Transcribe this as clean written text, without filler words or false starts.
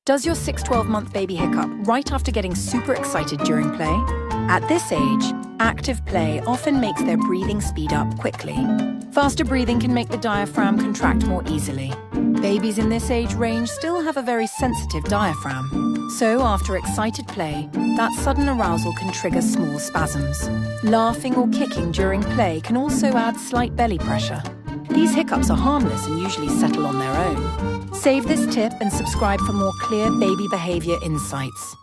Does your 6-12-month baby hiccup right after getting super excited during play? At this age, active play often makes their breathing speed up quickly. Faster breathing can make the diaphragm contract more easily. Babies in this age range still have a very sensitive diaphragm. So after excited play, that sudden arousal can trigger small spasms. Laughing or kicking during play can also add slight belly pressure. These hiccups are harmless and usually settle on their own. Save this tip and subscribe for more clear baby behavior insights.